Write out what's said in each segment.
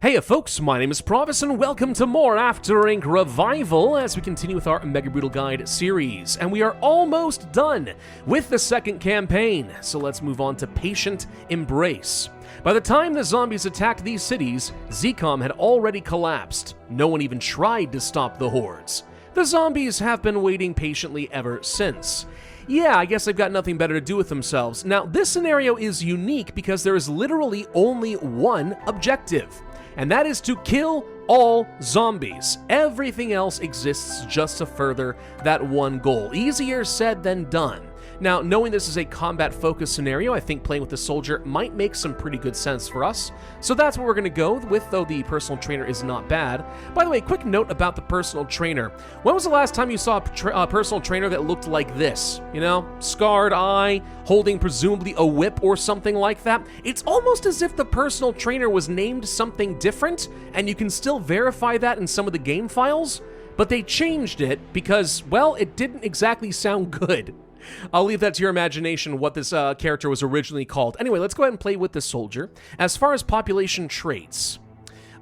Hey folks, my name is Pravus and welcome to more After Ink Revival as we continue with our Mega Brutal Guide series. And we are almost done with the second campaign, so let's move on to Patient Embrace. By the time the zombies attacked these cities, ZCOM had already collapsed. No one even tried to stop the hordes. The zombies have been waiting patiently ever since. Yeah, I guess they've got nothing better to do with themselves. Now, this scenario is unique because there is literally only one objective, and that is to kill all zombies. Everything else exists just to further that one goal. Easier said than done. Now, knowing this is a combat-focused scenario, I think playing with the soldier might make some pretty good sense for us. So that's what we're going to go with, though the personal trainer is not bad. By the way, quick note about the personal trainer. When was the last time you saw a personal trainer that looked like this? You know, scarred eye, holding presumably a whip or something like that? It's almost as if the personal trainer was named something different, and you can still verify that in some of the game files, but they changed it because, well, it didn't exactly sound good. I'll leave that to your imagination what this character was originally called. Anyway, let's go ahead and play with the soldier. As far as population traits,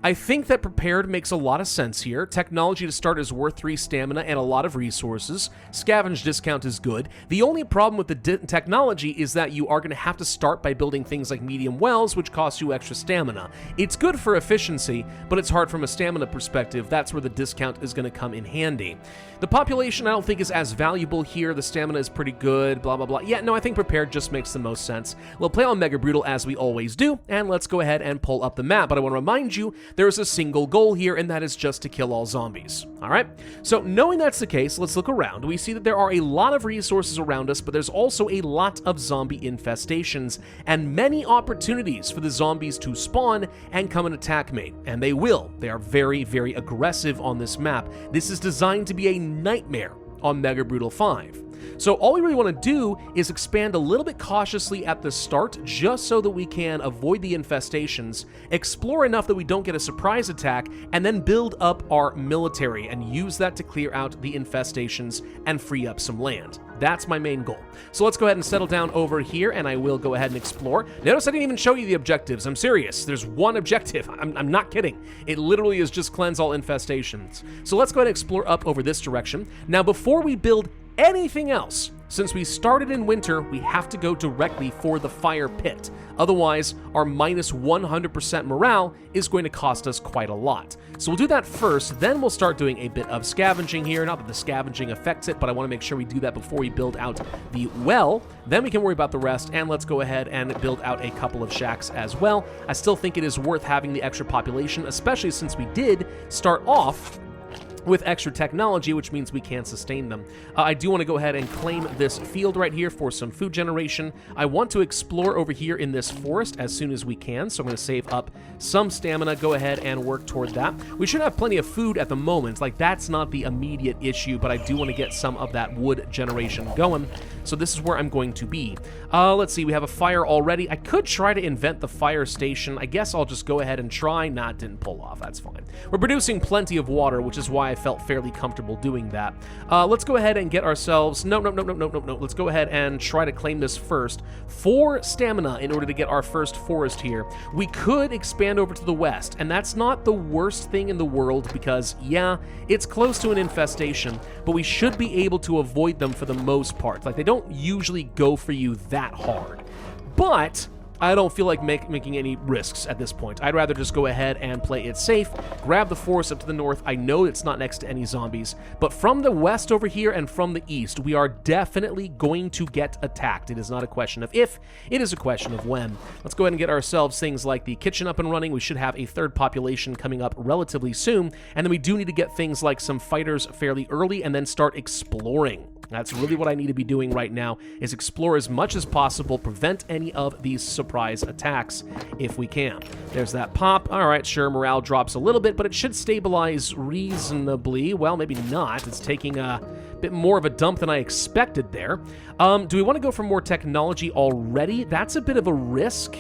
I think that prepared makes a lot of sense here. Technology to start is worth 3 stamina and a lot of resources. Scavenge discount is good. The only problem with the technology is that you are going to have to start by building things like medium wells, which cost you extra stamina. It's good for efficiency, but it's hard from a stamina perspective. That's where the discount is going to come in handy. The population I don't think is as valuable here. The stamina is pretty good, blah, blah, blah. Yeah, no, I think prepared just makes the most sense. We'll play on Mega Brutal as we always do, and let's go ahead and pull up the map. But I want to remind you, there's a single goal here, and that is just to kill all zombies. All right? So knowing that's the case, let's look around. We see that there are a lot of resources around us, but there's also a lot of zombie infestations and many opportunities for the zombies to spawn and come and attack me. And they will. They are very, very aggressive on this map. This is designed to be a nightmare on Mega Brutal 5. So all we really want to do is expand a little bit cautiously at the start, just so that we can avoid the infestations, explore enough that we don't get a surprise attack, and then build up our military and use that to clear out the infestations and free up some land. That's my main goal. So let's go ahead and settle down over here, and I will go ahead and explore. Notice I didn't even show you the objectives. I'm serious. There's one objective. I'm not kidding. It literally is just cleanse all infestations. So let's go ahead and explore up over this direction. Now, before we build anything else, since we started in winter, we have to go directly for the fire pit. Otherwise, our minus 100% morale is going to cost us quite a lot. So we'll do that first, then we'll start doing a bit of scavenging here. Not that the scavenging affects it, but I want to make sure we do that before we build out the well. Then we can worry about the rest, and let's go ahead and build out a couple of shacks as well. I still think it is worth having the extra population, especially since we did start off with extra technology, which means we can sustain them. I do want to go ahead and claim this field right here for some food generation. I want to explore over here in this forest as soon as we can, so I'm going to save up some stamina, go ahead and work toward that. We should have plenty of food at the moment, like that's not the immediate issue, but I do want to get some of that wood generation going, so this is where I'm going to be. Let's see, we have a fire already. I could try to invent the fire station. I guess I'll just go ahead and try. Nah, it didn't pull off, that's fine. We're producing plenty of water, which is why I felt fairly comfortable doing that. Let's go ahead and get ourselves... No. Let's go ahead and try to claim this first. 4 stamina in order to get our first forest here. We could expand over to the west, and that's not the worst thing in the world because, yeah, it's close to an infestation, but we should be able to avoid them for the most part. Like, they don't usually go for you that hard. But I don't feel like making any risks at this point. I'd rather just go ahead and play it safe, grab the forest up to the north. I know it's not next to any zombies, but from the west over here and from the east, we are definitely going to get attacked. It is not a question of if, it is a question of when. Let's go ahead and get ourselves things like the kitchen up and running. We should have a third population coming up relatively soon, and then we do need to get things like some fighters fairly early and then start exploring. That's really what I need to be doing right now, is explore as much as possible, prevent any of these surprise attacks if we can. There's that pop. All right, sure, morale drops a little bit, but it should stabilize reasonably. Well, maybe not. It's taking a bit more of a dump than I expected there. Do we want to go for more technology already? That's a bit of a risk.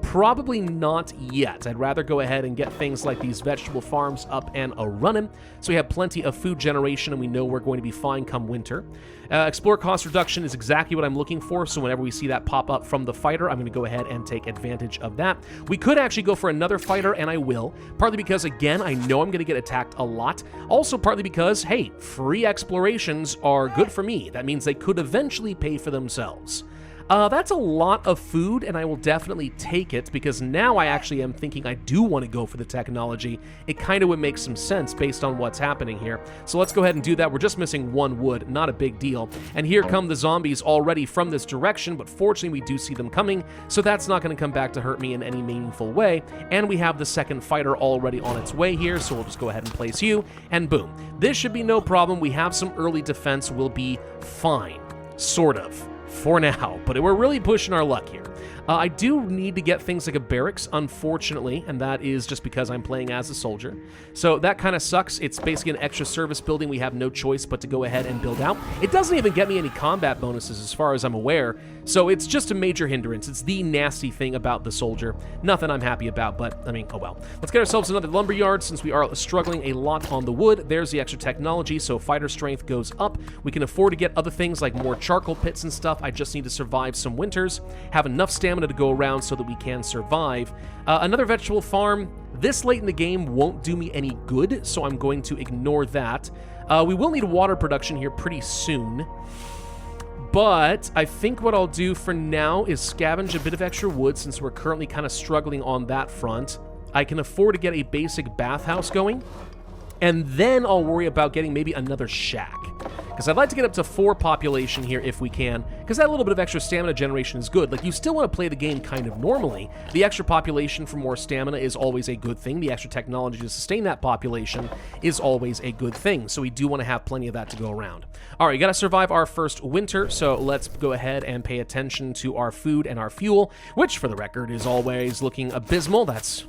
Probably not yet. I'd rather go ahead and get things like these vegetable farms up and a-running, so we have plenty of food generation and we know we're going to be fine come winter. Explore cost reduction is exactly what I'm looking for, so whenever we see that pop up from the fighter, I'm going to go ahead and take advantage of that. We could actually go for another fighter, and I will, partly because, again, I know I'm going to get attacked a lot, also partly because, hey, free explorations are good for me. That means they could eventually pay for themselves. That's a lot of food, and I will definitely take it, because now I actually am thinking I do want to go for the technology. It kind of would make some sense based on what's happening here. So let's go ahead and do that. We're just missing 1 wood, not a big deal. And here come the zombies already from this direction, but fortunately we do see them coming, so that's not going to come back to hurt me in any meaningful way. And we have the second fighter already on its way here, so we'll just go ahead and place you, and boom. This should be no problem. We have some early defense. We'll be fine. Sort of. For now, but we're really pushing our luck here. I do need to get things like a barracks, unfortunately, and that is just because I'm playing as a soldier. So that kind of sucks. It's basically an extra service building we have no choice but to go ahead and build out. It doesn't even get me any combat bonuses as far as I'm aware, so it's just a major hindrance. It's the nasty thing about the soldier. Nothing I'm happy about, but, I mean, oh well. Let's get ourselves another lumber yard since we are struggling a lot on the wood. There's the extra technology, so fighter strength goes up. We can afford to get other things like more charcoal pits and stuff. I just need to survive some winters, have enough stamina to go around so that we can survive. Another vegetable farm this late in the game won't do me any good, so I'm going to ignore that. We will need water production here pretty soon, but I think what I'll do for now is scavenge a bit of extra wood since we're currently kind of struggling on that front. I can afford to get a basic bathhouse going, and then I'll worry about getting maybe another shack. Because I'd like to get up to 4 population here if we can, because that little bit of extra stamina generation is good. Like, you still want to play the game kind of normally. The extra population for more stamina is always a good thing. The extra technology to sustain that population is always a good thing. So we do want to have plenty of that to go around. All right, we got to survive our first winter, so let's go ahead and pay attention to our food and our fuel, which, for the record, is always looking abysmal. That's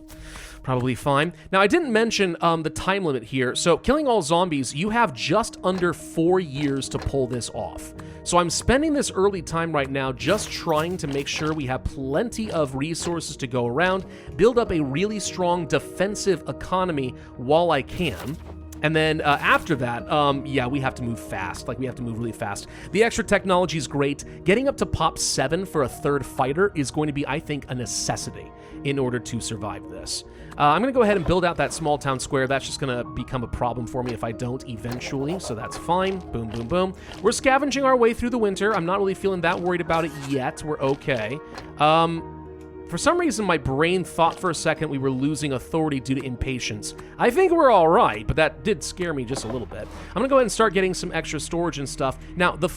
probably fine. Now, I didn't mention the time limit here. So, killing all zombies, you have just under 4 years to pull this off. So I'm spending this early time right now just trying to make sure we have plenty of resources to go around, build up a really strong defensive economy while I can. And then after that, yeah, we have to move fast. Like, we have to move really fast. The extra technology is great. Getting up to pop 7 for a third fighter is going to be, I think, a necessity in order to survive this. I'm going to go ahead and build out that small town square. That's just going to become a problem for me if I don't eventually, so that's fine. Boom, boom, boom. We're scavenging our way through the winter. I'm not really feeling that worried about it yet. We're okay. For some reason, my brain thought for a second we were losing authority due to impatience. I think we're all right, but that did scare me just a little bit. I'm going to go ahead and start getting some extra storage and stuff. Now, the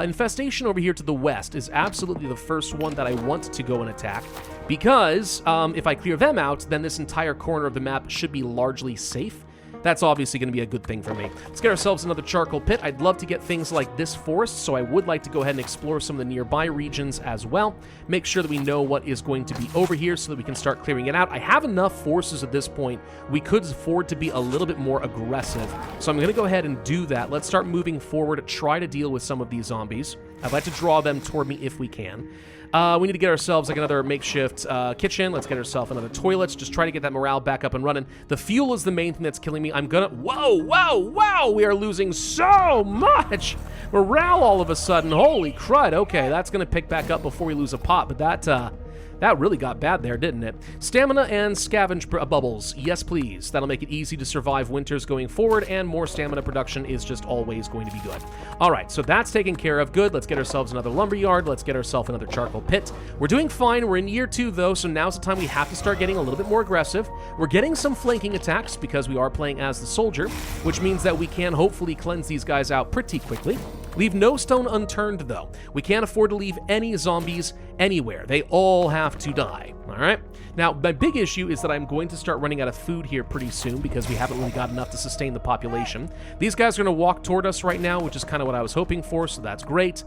infestation over here to the west is absolutely the first one that I want to go and attack, because if I clear them out, then this entire corner of the map should be largely safe. That's obviously going to be a good thing for me. Let's get ourselves another charcoal pit. I'd love to get things like this forest, so I would like to go ahead and explore some of the nearby regions as well. Make sure that we know what is going to be over here so that we can start clearing it out. I have enough forces at this point. We could afford to be a little bit more aggressive, so I'm going to go ahead and do that. Let's start moving forward, try to deal with some of these zombies. I'd like to draw them toward me if we can. We need to get ourselves like another makeshift kitchen. Let's get ourselves another toilet. Just try to get that morale back up and running. The fuel is the main thing that's killing me. I'm gonna... Whoa, whoa, whoa! We are losing so much morale all of a sudden. Holy crud. Okay, that's gonna pick back up before we lose a pot, but that really got bad there, didn't it? Stamina and scavenge bubbles. Yes, please. That'll make it easy to survive winters going forward, and more stamina production is just always going to be good. All right, so that's taken care of. Good. Let's get ourselves another lumber yard. Let's get ourselves another charcoal pit. We're doing fine. We're in year 2, though, so now's the time we have to start getting a little bit more aggressive. We're getting some flanking attacks because we are playing as the soldier, which means that we can hopefully cleanse these guys out pretty quickly. Leave no stone unturned, though. We can't afford to leave any zombies anywhere. They all have to die, all right? Now, my big issue is that I'm going to start running out of food here pretty soon because we haven't really got enough to sustain the population. These guys are going to walk toward us right now, which is kind of what I was hoping for, so that's great.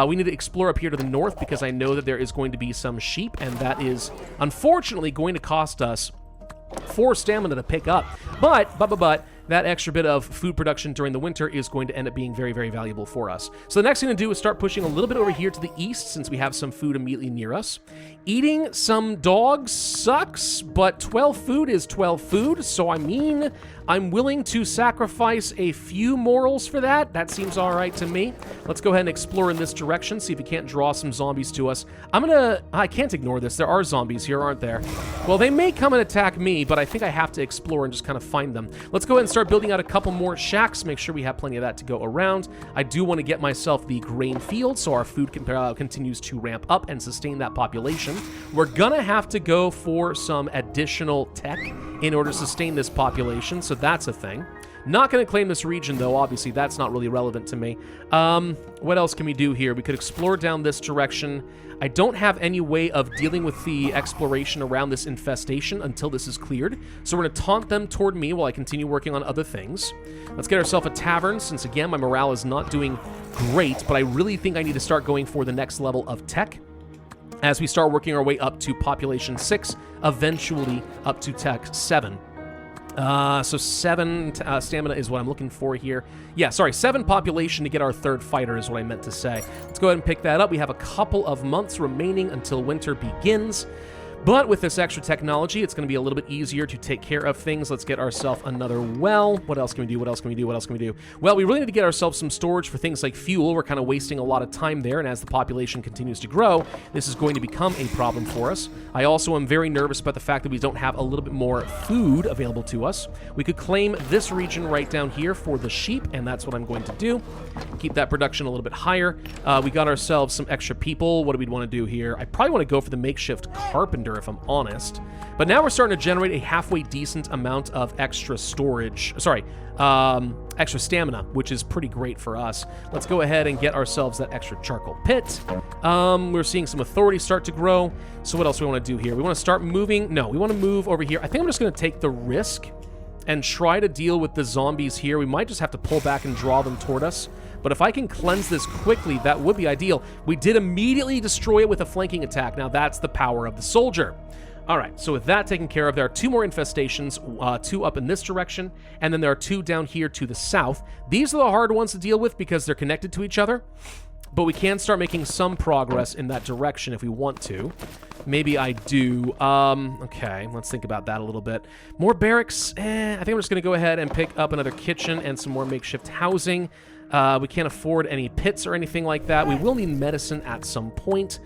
We need to explore up here to the north because I know that there is going to be some sheep, and that is unfortunately going to cost us 4 stamina to pick up. But, that extra bit of food production during the winter is going to end up being very, very valuable for us. So the next thing to do is start pushing a little bit over here to the east, since we have some food immediately near us. Eating some dogs sucks, but 12 food is 12 food, so I mean, I'm willing to sacrifice a few morals for that. That seems all right to me. Let's go ahead and explore in this direction, see if we can't draw some zombies to us. I can't ignore this. There are zombies here, aren't there? Well, they may come and attack me, but I think I have to explore and just kind of find them. Let's go ahead and start building out a couple more shacks, make sure we have plenty of that to go around. I do want to get myself the grain field, so our food continues to ramp up and sustain that population. We're gonna have to go for some additional tech in order to sustain this population, so that's a thing. Not going to claim this region, though. Obviously, that's not really relevant to me. What else can we do here? We could explore down this direction. I don't have any way of dealing with the exploration around this infestation until this is cleared, so we're going to taunt them toward me while I continue working on other things. Let's get ourselves a tavern, since, again, my morale is not doing great, but I really think I need to start going for the next level of tech as we start working our way up to population 6, eventually up to tech 7. So 7 stamina is what I'm looking for here. Yeah, sorry, 7 population to get our 3rd fighter is what I meant to say. Let's go ahead and pick that up. We have a couple of months remaining until winter begins. But with this extra technology, it's going to be a little bit easier to take care of things. Let's get ourselves another well. What else can we do? What else can we do? What else can we do? Well, we really need to get ourselves some storage for things like fuel. We're kind of wasting a lot of time there, and as the population continues to grow, this is going to become a problem for us. I also am very nervous about the fact that we don't have a little bit more food available to us. We could claim this region right down here for the sheep, and that's what I'm going to do. Keep that production a little bit higher. We got ourselves some extra people. What do we want to do here? I probably want to go for the makeshift carpenter, if I'm honest. But now we're starting to generate a halfway decent amount of extra storage. Sorry, extra stamina, which is pretty great for us. Let's go ahead and get ourselves that extra charcoal pit. We're seeing some authority start to grow. So what else do we want to do here? We want to start moving. No, we want to move over here. I think I'm just going to take the risk and try to deal with the zombies here. We might just have to pull back and draw them toward us. But if I can cleanse this quickly, that would be ideal. We did immediately destroy it with a flanking attack. Now that's the power of the soldier. All right, so with that taken care of, there are 2 more infestations, 2 up in this direction, and then there are 2 down here to the south. These are the hard ones to deal with because they're connected to each other, but we can start making some progress in that direction if we want to. Maybe I do. Okay, let's think about that a little bit. More barracks. I think I'm just going to go ahead and pick up another kitchen and some more makeshift housing. We can't afford any pits or anything like that. We will need medicine at some point.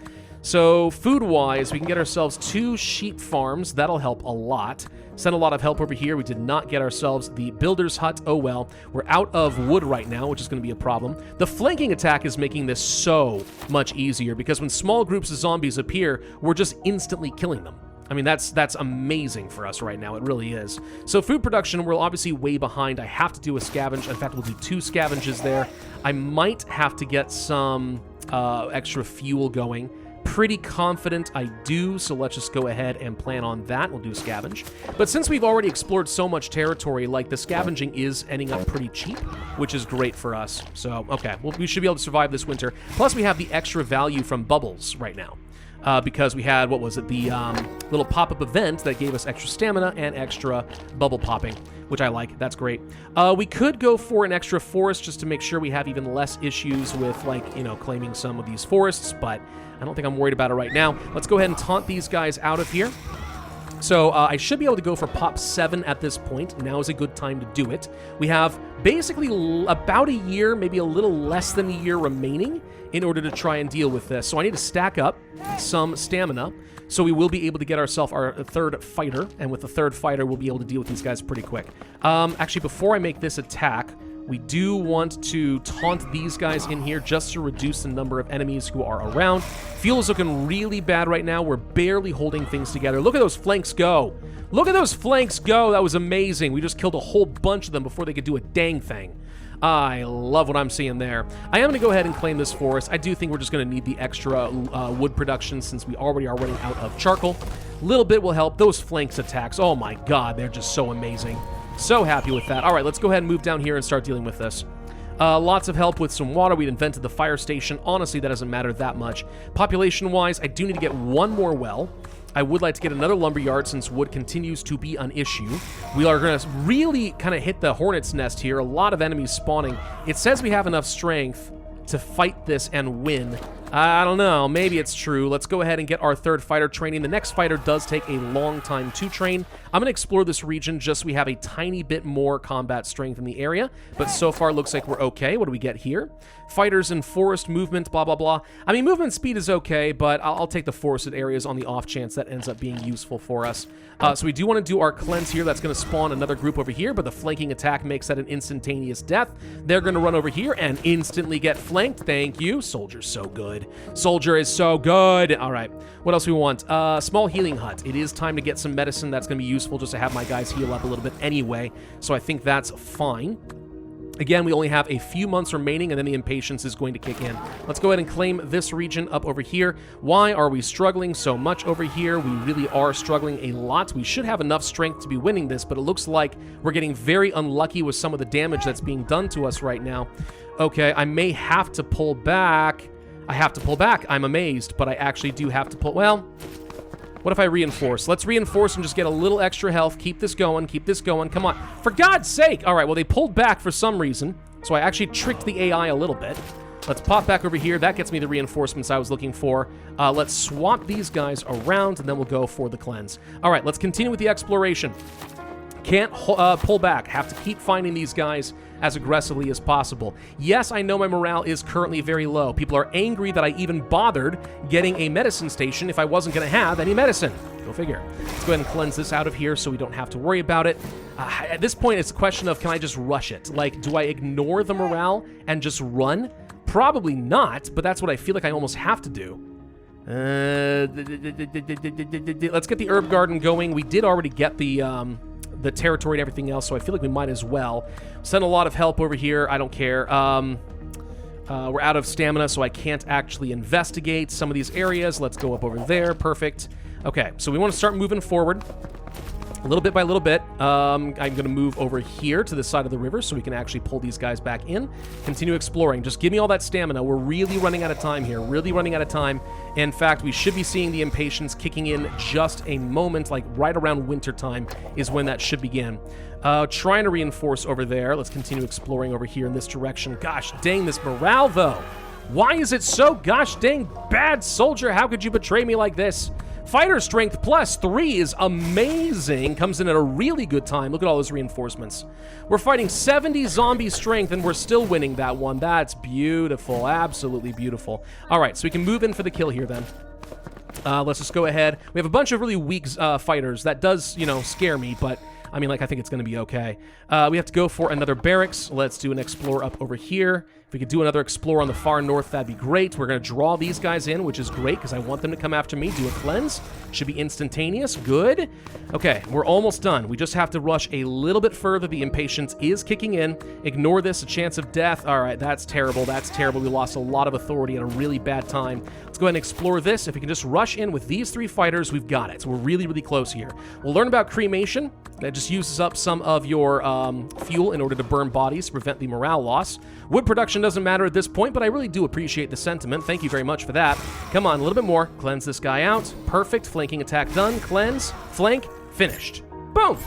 So food-wise, we can get ourselves 2 sheep farms. That'll help a lot. Sent a lot of help over here. We did not get ourselves the builder's hut. Oh well. We're out of wood right now, which is going to be a problem. The flanking attack is making this so much easier because when small groups of zombies appear, we're just instantly killing them. I mean, that's amazing for us right now. It really is. So food production, we're obviously way behind. I have to do a scavenge. In fact, we'll do 2 scavenges there. I might have to get some extra fuel going. Pretty confident I do, so let's just go ahead and plan on that. We'll do scavenge. But since we've already explored so much territory, like the scavenging is ending up pretty cheap, which is great for us. So, okay, well, we should be able to survive this winter. Plus, we have the extra value from bubbles right now. Because we had, what was it, the little pop-up event that gave us extra stamina and extra bubble popping, which I like. That's great. We could go for an extra forest just to make sure we have even less issues with, like, you know, claiming some of these forests, but I don't think I'm worried about it right now. Let's go ahead and taunt these guys out of here. So I should be able to go for pop 7 at this point. Now is a good time to do it. We have basically about a year, maybe a little less than a year remaining in order to try and deal with this. So I need to stack up some stamina, so we will be able to get ourselves our 3rd fighter, and with the 3rd fighter, we'll be able to deal with these guys pretty quick. Actually, before I make this attack, we do want to taunt these guys in here just to reduce the number of enemies who are around. Fuel is looking really bad right now. We're barely holding things together. Look at those flanks go. Look at those flanks go. That was amazing. We just killed a whole bunch of them before they could do a dang thing. I love what I'm seeing there. I am going to go ahead and claim this forest. I do think we're just going to need the extra wood production since we already are running out of charcoal. A little bit will help. Those flanks attacks, oh my god, they're just so amazing. So happy with that. All right, let's go ahead and move down here and start dealing with this. Lots of help with some water. We'd invented the fire station. Honestly, that doesn't matter that much. Population-wise, I do need to get 1 more well. I would like to get another lumberyard since wood continues to be an issue. We are going to really kind of hit the hornet's nest here. A lot of enemies spawning. It says we have enough strength to fight this and win. I don't know. Maybe it's true. Let's go ahead and get our third fighter training. The next fighter does take a long time to train. I'm going to explore this region just so we have a tiny bit more combat strength in the area, but so far looks like we're okay. What do we get here? Fighters in forest movement, blah, blah, blah. I mean, movement speed is okay, but I'll take the forested areas on the off chance that ends up being useful for us. So we do want to do our cleanse here. That's going to spawn another group over here, but the flanking attack makes that an instantaneous death. They're going to run over here and instantly get flanked. Thank you. Soldier's so good. Soldier is so good. All right. What else we want? Small healing hut. It is time to get some medicine. That's going to be useful just to have my guys heal up a little bit anyway. So I think that's fine. Again, we only have a few months remaining, and then the impatience is going to kick in. Let's go ahead and claim this region up over here. Why are we struggling so much over here? We really are struggling a lot. We should have enough strength to be winning this, but it looks like we're getting very unlucky with some of the damage that's being done to us right now. Okay, I may have to pull back. I have to pull back. I'm amazed, but I actually do have to pull... Well, what if I reinforce? Let's reinforce and just get a little extra health. Keep this going. Keep this going. Come on. For God's sake! All right, well, they pulled back for some reason, so I actually tricked the AI a little bit. Let's pop back over here. That gets me the reinforcements I was looking for. Let's swap these guys around, and then we'll go for the cleanse. All right, let's continue with the exploration. Can't pull back. Have to keep finding these guys as aggressively as possible. Yes, I know my morale is currently very low. People are angry that I even bothered getting a medicine station if I wasn't going to have any medicine. Go figure. Let's go ahead and cleanse this out of here so we don't have to worry about it. At this point, it's a question of, can I just rush it? Like, do I ignore the morale and just run? Probably not, but that's what I feel like I almost have to do. Let's get the herb garden going. We did already get the territory and everything else, so I feel like we might as well. Send a lot of help over here. I don't care. We're out of stamina, so I can't actually investigate some of these areas. Let's go up over there. Perfect. Okay, so we want to start moving forward. A little bit by little bit. I'm going to move over here to the side of the river so we can actually pull these guys back in. Continue exploring. Just give me all that stamina. We're really running out of time here. Really running out of time. In fact, we should be seeing the impatience kicking in just a moment, like right around winter time is when that should begin. Trying to reinforce over there. Let's continue exploring over here in this direction. Gosh dang, this morale, though. Why is it so gosh dang bad, soldier? How could you betray me like this? Fighter strength +3 is amazing. Comes in at a really good time. Look at all those reinforcements. We're fighting 70 zombie strength, and we're still winning that one. That's beautiful. Absolutely beautiful. All right, so we can move in for the kill here then. Let's just go ahead. We have a bunch of really weak fighters. That does, you know, scare me, but... I mean, like, I think it's going to be okay. We have to go for another barracks. Let's do an explore up over here. If we could do another explore on the far north, that'd be great. We're going to draw these guys in, which is great because I want them to come after me. Do a cleanse. Should be instantaneous. Good. Okay, we're almost done. We just have to rush a little bit further. The impatience is kicking in. Ignore this, a chance of death. All right, that's terrible. That's terrible. We lost a lot of authority at a really bad time. Let's go ahead and explore this. If we can just rush in with these 3 fighters, we've got it. So we're really, really close here. We'll learn about cremation. That just uses up some of your fuel in order to burn bodies to prevent the morale loss. Wood production doesn't matter at this point, but I really do appreciate the sentiment. Thank you very much for that. Come on, a little bit more. Cleanse this guy out. Perfect. Flanking attack done. Cleanse. Flank. Finished. Boom.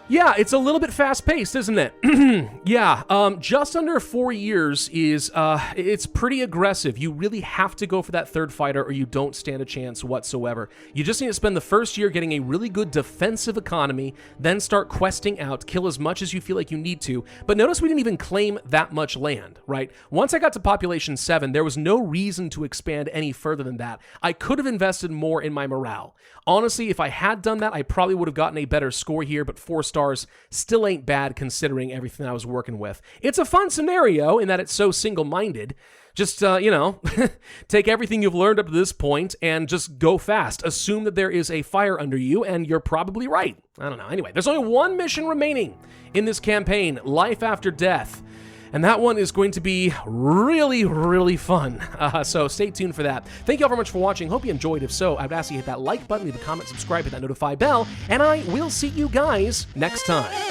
Yeah, it's a little bit fast-paced, isn't it? Yeah, just under 4 years is, it's pretty aggressive. You really have to go for that third fighter or you don't stand a chance whatsoever. You just need to spend the first year getting a really good defensive economy, then start questing out, kill as much as you feel like you need to. But notice we didn't even claim that much land, right? Once I got to population 7, there was no reason to expand any further than that. I could have invested more in my morale. Honestly, if I had done that, I probably would have gotten a better score here, but 4 stars still ain't bad considering everything I was working with. It's a fun scenario in that it's so single-minded. Just, you know, take everything you've learned up to this point and just go fast. Assume that there is a fire under you, and you're probably right. I don't know. Anyway, there's only 1 mission remaining in this campaign, Life After Death. And that one is going to be really, really fun. So stay tuned for that. Thank you all very much for watching. Hope you enjoyed. If so, I'd ask you to hit that like button, leave a comment, subscribe, hit that notify bell, and I will see you guys next time.